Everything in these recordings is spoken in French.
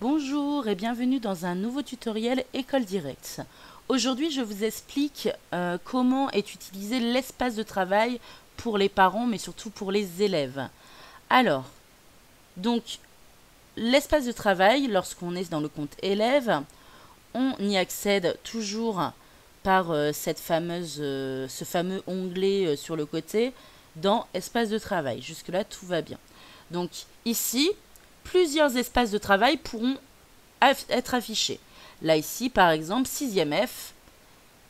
Bonjour et bienvenue dans un nouveau tutoriel École Directe. Aujourd'hui, je vous explique comment est utilisé l'espace de travail pour les parents, mais surtout pour les élèves. Alors, donc, l'espace de travail, lorsqu'on est dans le compte élève, on y accède toujours par ce fameux onglet sur le côté dans espace de travail. Jusque-là, tout va bien. Donc, ici, plusieurs espaces de travail pourront être affichés. Là, ici, par exemple, 6e F,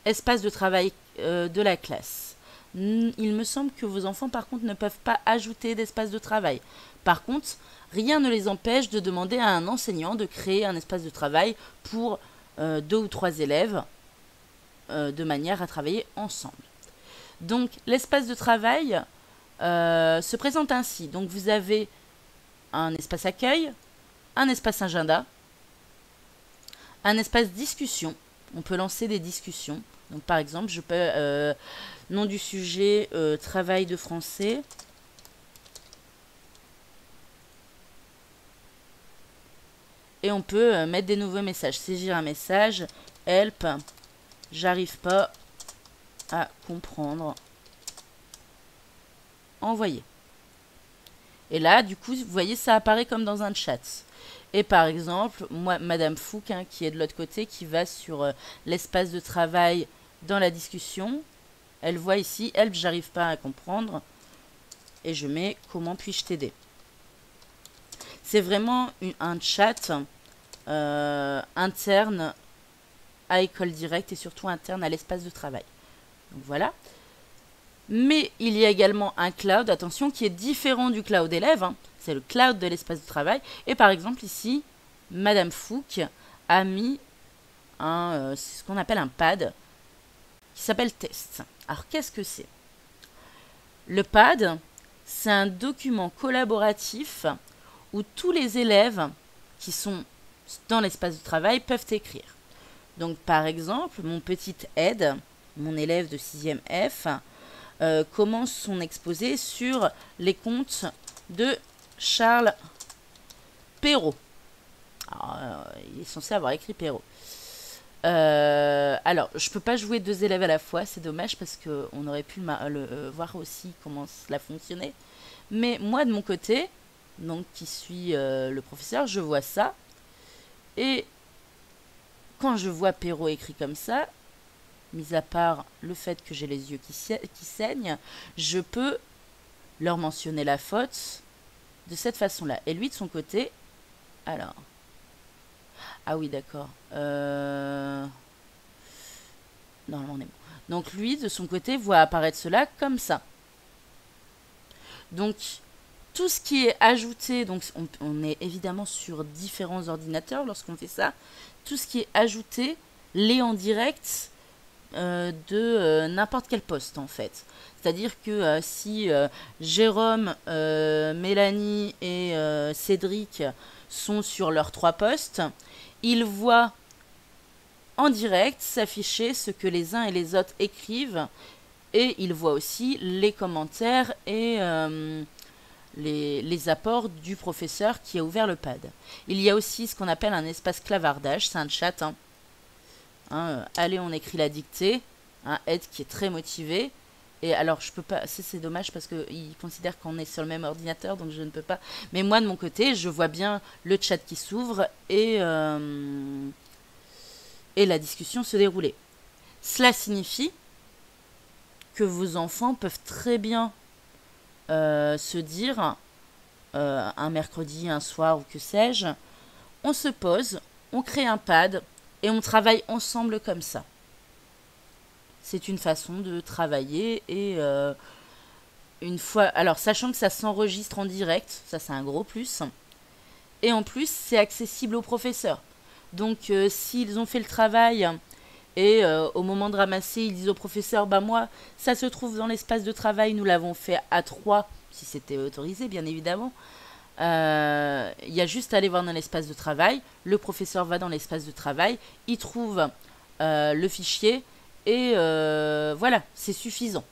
espace de travail de la classe. Il me semble que vos enfants, par contre, ne peuvent pas ajouter d'espace de travail. Par contre, rien ne les empêche de demander à un enseignant de créer un espace de travail pour 2 ou 3 élèves de manière à travailler ensemble. Donc, l'espace de travail se présente ainsi. Donc, vous avez un espace accueil, un espace agenda, un espace discussion. On peut lancer des discussions. Donc, par exemple, je peux nom du sujet travail de français. Et on peut mettre des nouveaux messages. Saisir un message. Help. J'arrive pas à comprendre. Envoyer. Et là, du coup, vous voyez, ça apparaît comme dans un chat. Et par exemple, moi, Madame Fouque, qui est de l'autre côté, qui va sur l'espace de travail dans la discussion, elle voit ici, help, j'arrive pas à comprendre. Et je mets, comment puis-je t'aider? C'est vraiment un chat interne à École Directe et surtout interne à l'espace de travail. Donc voilà. Mais il y a également un cloud, attention, qui est différent du cloud élève. C'est le cloud de l'espace de travail. Et par exemple, ici, Madame Fouque a mis ce qu'on appelle un pad qui s'appelle test. Alors, qu'est-ce que c'est? Le pad, c'est un document collaboratif où tous les élèves qui sont dans l'espace de travail peuvent écrire. Donc, par exemple, mon petit Ed, mon élève de 6e F, commence son exposé sur les contes de Charles Perrault. Alors, il est censé avoir écrit Perrault. Alors, je peux pas jouer 2 élèves à la fois, c'est dommage parce qu'on aurait pu voir aussi comment cela fonctionnait. Mais moi, de mon côté, donc qui suis le professeur, je vois ça. Et quand je vois Perrault écrit comme ça, mis à part le fait que j'ai les yeux qui saignent, je peux leur mentionner la faute de cette façon-là. Et lui, de son côté, alors... Ah oui, d'accord. Non, on est bon. Donc lui, de son côté, voit apparaître cela comme ça. Donc, tout ce qui est ajouté, donc on est évidemment sur différents ordinateurs lorsqu'on fait ça, tout ce qui est ajouté l'est en direct de n'importe quel poste en fait. C'est-à-dire que si Jérôme, Mélanie et Cédric sont sur leurs 3 postes, ils voient en direct s'afficher ce que les uns et les autres écrivent et ils voient aussi les commentaires et les apports du professeur qui a ouvert le pad. Il y a aussi ce qu'on appelle un espace clavardage, c'est un chat, allez, on écrit la dictée, Ed qui est très motivé. Et alors, je peux pas, c'est dommage parce qu'il considère qu'on est sur le même ordinateur, donc je ne peux pas. Mais moi, de mon côté, je vois bien le chat qui s'ouvre et la discussion se dérouler. Cela signifie que vos enfants peuvent très bien se dire, un mercredi, un soir ou que sais-je, on se pose, on crée un pad et on travaille ensemble comme ça. C'est une façon de travailler et une fois... Alors, sachant que ça s'enregistre en direct, ça c'est un gros plus. Et en plus, c'est accessible aux professeurs. Donc, s'ils ont fait le travail et au moment de ramasser, ils disent au professeur, bah moi, ça se trouve dans l'espace de travail, nous l'avons fait à 3, si c'était autorisé, bien évidemment. Il y a juste à aller voir dans l'espace de travail. Le professeur va dans l'espace de travail, il trouve le fichier et voilà, c'est suffisant.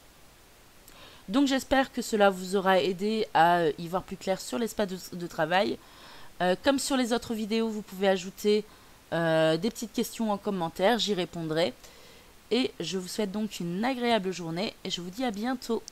Donc j'espère que cela vous aura aidé à y voir plus clair sur l'espace de travail. Comme sur les autres vidéos, vous pouvez ajouter des petites questions en commentaire, j'y répondrai. Et je vous souhaite donc une agréable journée et je vous dis à bientôt.